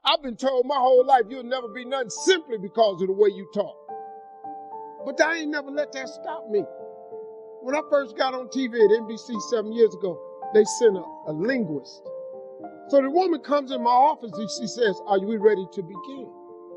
I've been told my whole life you'll never be nothing simply because of the way you talk. But I ain't never let that stop me. When I first got on TV at NBC 7 years ago, they sent a linguist. So the woman comes in my office and she says, "Are we ready to begin?"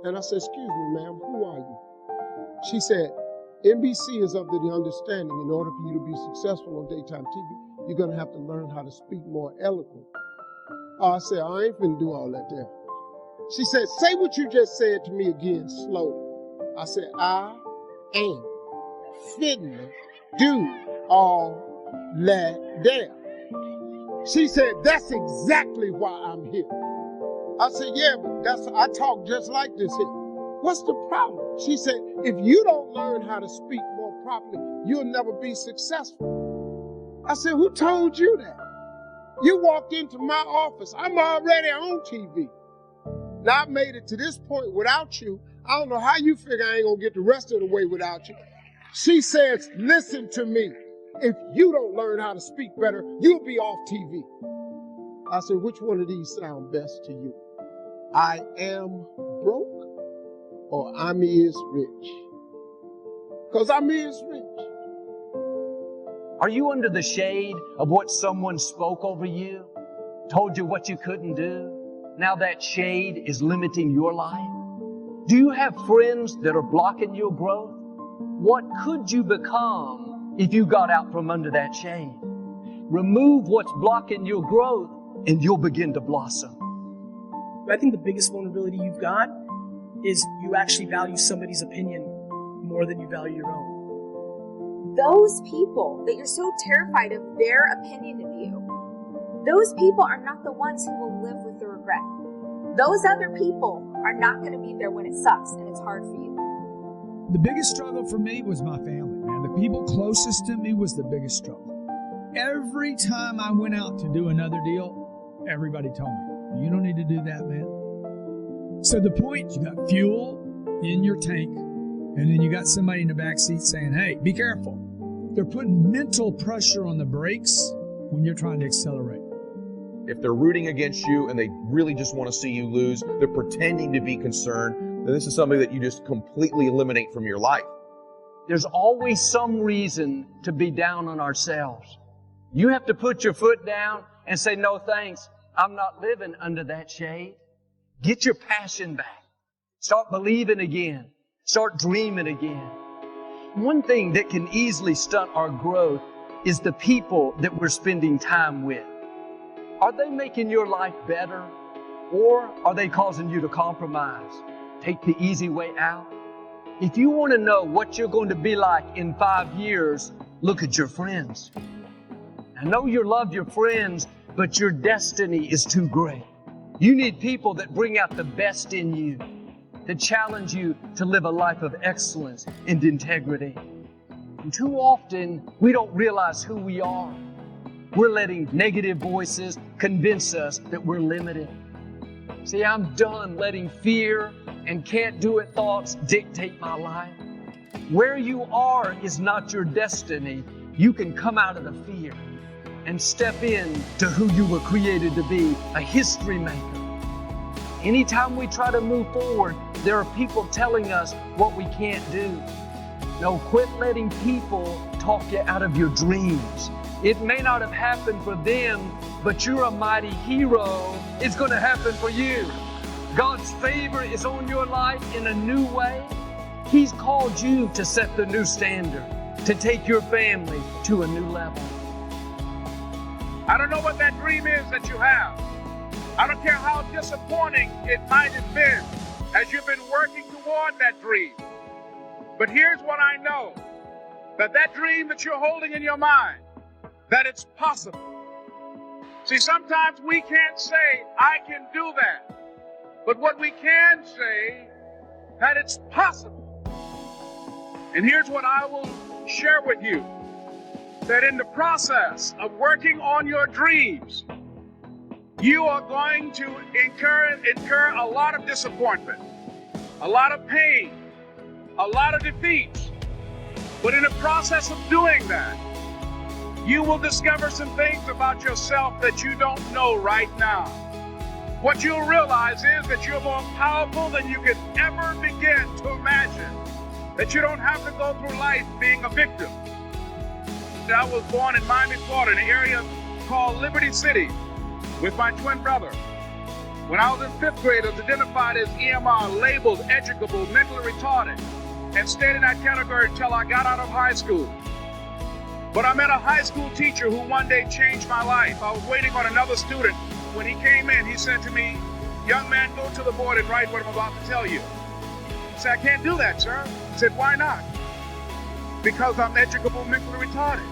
And I said, "Excuse me, ma'am, who are you?" She said, "NBC is under the understanding in order for you to be successful on daytime TV, you're going to have to learn how to speak more eloquent." I said, "I ain't finna do all that there." She said, "Say what you just said to me again slowly." I said, "I ain't finna do all that there." She said, "That's exactly why I'm here." I said, "Yeah, but I talk just like this here. What's the problem?" She said, "If you don't learn how to speak more properly, you'll never be successful." I said, "Who told you that? You walked into my office. I'm already on TV. Now I've made it to this point without you. I don't know how you figure I ain't gonna get the rest of the way without you." She says, "Listen to me. If you don't learn how to speak better, you'll be off TV." I said, "Which one of these sound best to you? I am broke or I'm is rich?" Because I'm is rich. Are you under the shade of what someone spoke over you, told you what you couldn't do? Now that shade is limiting your life? Do you have friends that are blocking your growth? What could you become if you got out from under that shade? Remove what's blocking your growth and you'll begin to blossom. I think the biggest vulnerability you've got is you actually value somebody's opinion more than you value your own. Those people that you're so terrified of their opinion of you, those people are not the ones who will live with the regret. Those other people are not going to be there when it sucks and it's hard for you. The biggest struggle for me was my family, man. The people closest to me was the biggest struggle. Every time I went out to do another deal, everybody told me, "You don't need to do that, man." So the point, you got fuel in your tank, and then you got somebody in the back seat saying, "Hey, be careful." They're putting mental pressure on the brakes when you're trying to accelerate. If they're rooting against you and they really just want to see you lose, they're pretending to be concerned, then this is something that you just completely eliminate from your life. There's always some reason to be down on ourselves. You have to put your foot down and say, "No thanks, I'm not living under that shade." Get your passion back. Start believing again. Start dreaming again. One thing that can easily stunt our growth is the people that we're spending time with. Are they making your life better, or are they causing you to compromise? Take the easy way out. If you want to know what you're going to be like in 5 years, look at your friends. I know you love your friends, but your destiny is too great. You need people that bring out the best in you, that challenge you to live a life of excellence and integrity. And too often, we don't realize who we are. We're letting negative voices convince us that we're limited. See, I'm done letting fear and can't do it thoughts dictate my life. Where you are is not your destiny. You can come out of the fear and step in to who you were created to be, a history maker. Anytime we try to move forward, there are people telling us what we can't do. No, quit letting people talk you out of your dreams. It may not have happened for them, but you're a mighty hero. It's going to happen for you. God's favor is on your life in a new way. He's called you to set the new standard, to take your family to a new level. I don't know what that dream is that you have. I don't care how disappointing it might have been as you've been working toward that dream. But here's what I know, that dream that you're holding in your mind, that it's possible. See, sometimes we can't say, "I can do that." But what we can say, that it's possible. And here's what I will share with you, that in the process of working on your dreams, you are going to incur a lot of disappointment, a lot of pain, a lot of defeats. But in the process of doing that, you will discover some things about yourself that you don't know right now. what you'll realize is that you're more powerful than you could ever begin to imagine. That you don't have to go through life being a victim. I was born in Miami, Florida, in an area called Liberty City with my twin brother. When I was in 5th grade, I was identified as EMR, labeled, educable, mentally retarded, and stayed in that category until I got out of high school. But I met a high school teacher who one day changed my life. I was waiting on another student. When he came in, he said to me, "Young man, go to the board and write what I'm about to tell you." I said, "I can't do that, sir." He said, "Why not?" "Because I'm educable, mentally retarded."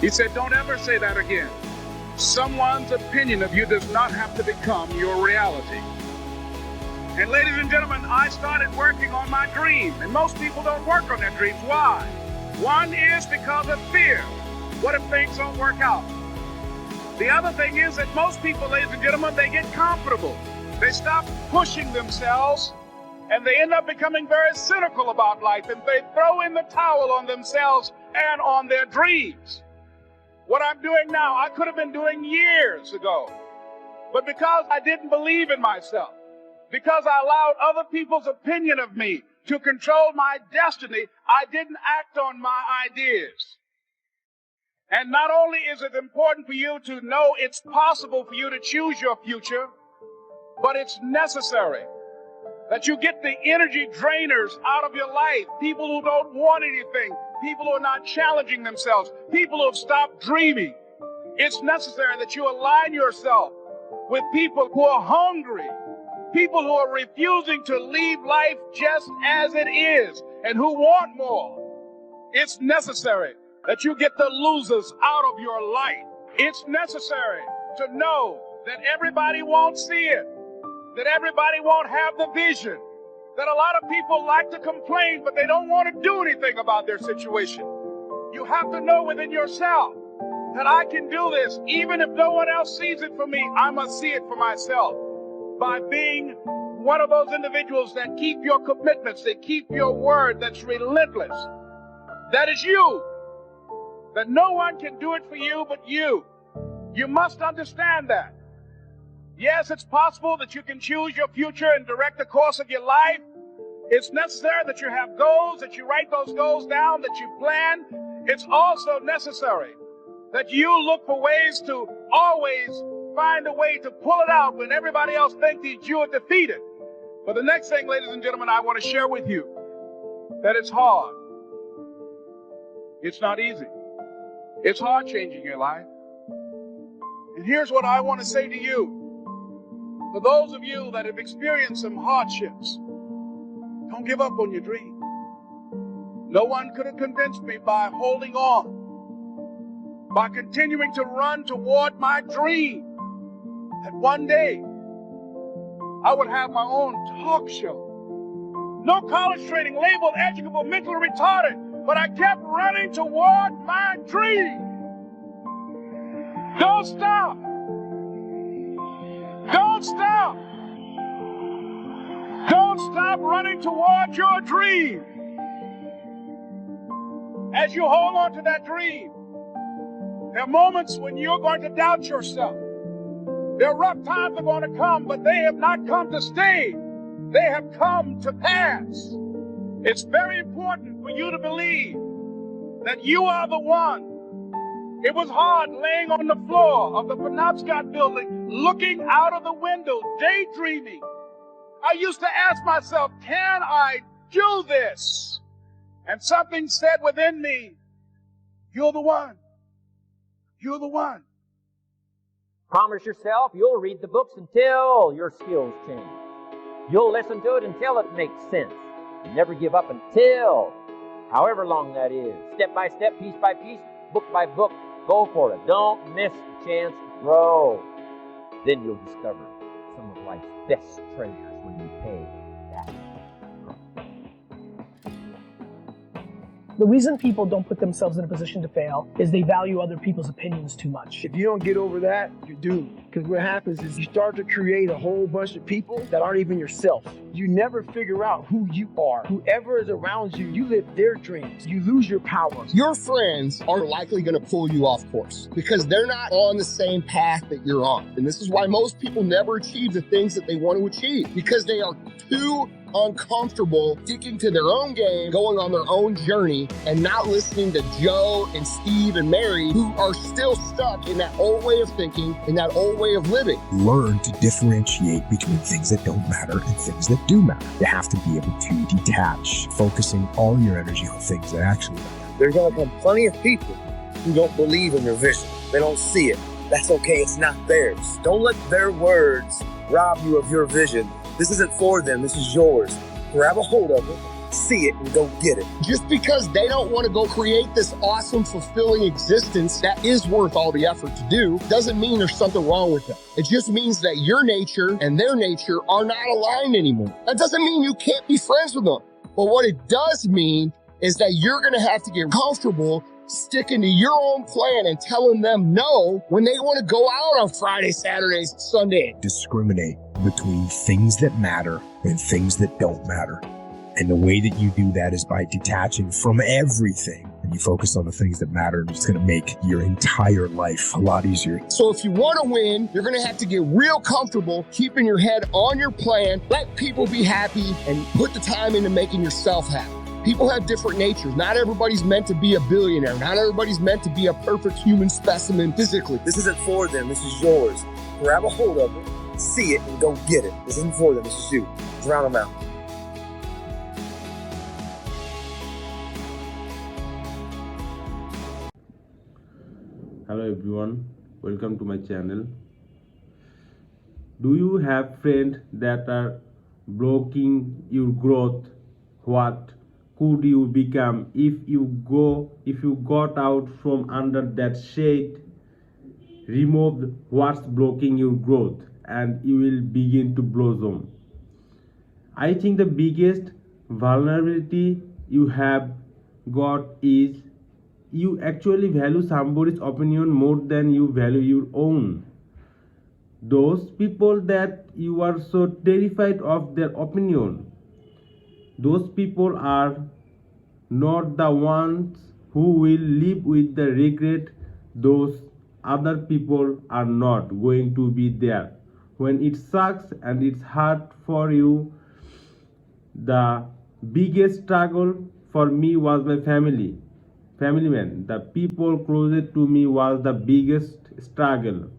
He said, "Don't ever say that again. Someone's opinion of you does not have to become your reality." And ladies and gentlemen, I started working on my dream. And most people don't work on their dreams. Why? One is because of fear. What if things don't work out? The other thing is that most people, ladies and gentlemen, they get comfortable. They stop pushing themselves, and they end up becoming very cynical about life, and they throw in the towel on themselves and on their dreams. What I'm doing now, I could have been doing years ago. But because I didn't believe in myself, because I allowed other people's opinion of me to control my destiny, I didn't act on my ideas. And not only is it important for you to know it's possible for you to choose your future, but it's necessary that you get the energy drainers out of your life, people who don't want anything, people who are not challenging themselves, people who have stopped dreaming. It's necessary that you align yourself with people who are hungry, people who are refusing to leave life just as it is and who want more. It's necessary that you get the losers out of your life. It's necessary to know that everybody won't see it, that everybody won't have the vision, that a lot of people like to complain, but they don't want to do anything about their situation. You have to know within yourself that I can do this. Even if no one else sees it for me, I must see it for myself. By being one of those individuals that keep your commitments, that keep your word, that's relentless. That is you. That no one can do it for you but you. You must understand that. Yes, it's possible that you can choose your future and direct the course of your life. It's necessary that you have goals, that you write those goals down, that you plan. It's also necessary that you look for ways to always find a way to pull it out when everybody else thinks that you are defeated. But the next thing, ladies and gentlemen, I want to share with you that it's hard. It's not easy. It's hard changing your life. And here's what I want to say to you. For those of you that have experienced some hardships, don't give up on your dream. No one could have convinced me by holding on, by continuing to run toward my dream, that one day I would have my own talk show. No college training, labeled educable, mentally retarded, but I kept running toward my dream. Don't stop. Don't stop. Don't stop running toward your dream. As you hold on to that dream, there are moments when you're going to doubt yourself. There are rough times that are going to come, but they have not come to stay. They have come to pass. It's very important for you to believe that you are the one. It was hard laying on the floor of the Penobscot building, looking out of the window, daydreaming. I used to ask myself, can I do this? And something said within me, you're the one. You're the one. Promise yourself you'll read the books until your skills change. You'll listen to it until it makes sense. You never give up until, however long that is. Step by step, piece by piece, book by book. Go for it. Don't miss the chance to grow. Then you'll discover some of life's best treasures when you pay that. The reason people don't put themselves in a position to fail is they value other people's opinions too much. If you don't get over that, you're doomed. Because what happens is you start to create a whole bunch of people that aren't even yourself. You never figure out who you are. Whoever is around you, you live their dreams. You lose your power. Your friends are likely going to pull you off course because they're not on the same path that you're on. And this is why most people never achieve the things that they want to achieve, because they are too uncomfortable sticking to their own game, going on their own journey, and not listening to Joe and Steve and Mary, who are still stuck in that old way of thinking, in that old way of living. Learn to differentiate between things that don't matter and things that do matter. You have to be able to detach, focusing all your energy on things that actually matter. There's going to come plenty of people who don't believe in your vision. They don't see it. That's okay. It's not theirs. Don't let their words rob you of your vision. This isn't for them. This is yours. Grab a hold of it, see it, and go get it. Just because they don't want to go create this awesome, fulfilling existence that is worth all the effort to do, doesn't mean there's something wrong with them. It just means that your nature and their nature are not aligned anymore. That doesn't mean you can't be friends with them. But what it does mean is that you're going to have to get comfortable sticking to your own plan and telling them no when they want to go out on Friday, Saturday, Sunday. Discriminate between things that matter and things that don't matter. And the way that you do that is by detaching from everything. And you focus on the things that matter, and it's going to make your entire life a lot easier. So if you want to win, you're going to have to get real comfortable keeping your head on your plan, let people be happy, and put the time into making yourself happy. People have different natures. Not everybody's meant to be a billionaire. Not everybody's meant to be a perfect human specimen physically. This isn't for them. This is yours. Grab a hold of it, see it, and go get it. This isn't for them. This is you. Drown them out. Hello everyone, welcome to my channel. Do you have friends that are blocking your growth? What could you become if you got out from under that shade? Remove what's blocking your growth and you will begin to blossom. I think the biggest vulnerability you have got is you actually value somebody's opinion more than you value your own. Those people that you are so terrified of their opinion, those people are not the ones who will live with the regret. Those other people are not going to be there when it sucks and it's hard for you. The biggest struggle for me was my family. The people closest to me was the biggest struggle.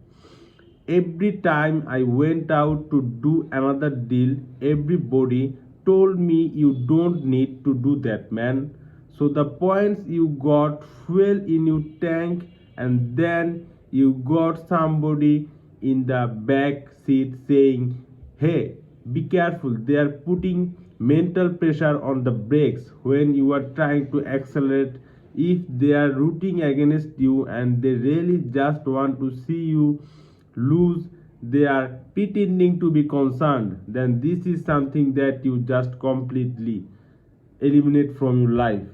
Every time I went out to do another deal, everybody told me, you don't need to do that, man. So the points you got fuel in your tank, and then you got somebody in the back seat saying, hey, be careful, they are putting mental pressure on the brakes when you are trying to accelerate. If they are rooting against you and they really just want to see you lose, they are pretending to be concerned, then this is something that you just completely eliminate from your life.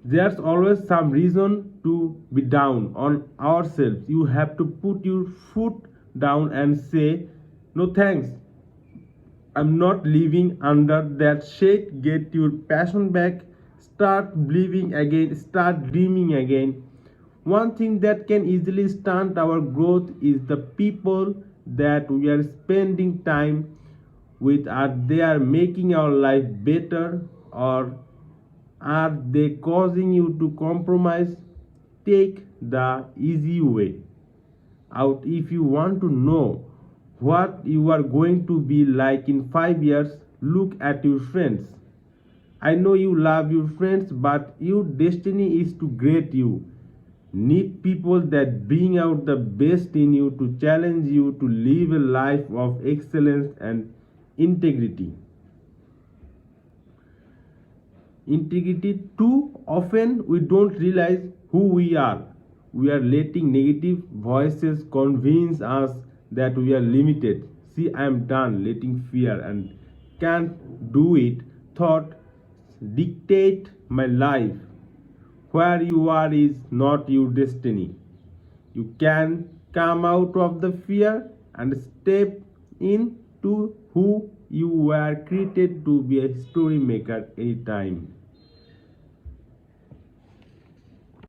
There's always some reason to be down on ourselves. You have to put your foot down and say, no thanks, I'm not living under that shade. Get your passion back. Start believing again, start dreaming again. One thing that can easily stunt our growth is the people that we are spending time with. Are they making our life better, or are they causing you to compromise? Take the easy way out. If you want to know what you are going to be like in 5 years, look at your friends. I know you love your friends, but your destiny is to grade you. Need people that bring out the best in you, to challenge you to live a life of excellence and integrity. Too often we don't realize who we are. We are letting negative voices convince us that we are limited. See, I am done letting fear and can't do it thought dictate my life. Where you are is not your destiny. You can Come out of the fear and step into who you were created to be, a story maker anytime.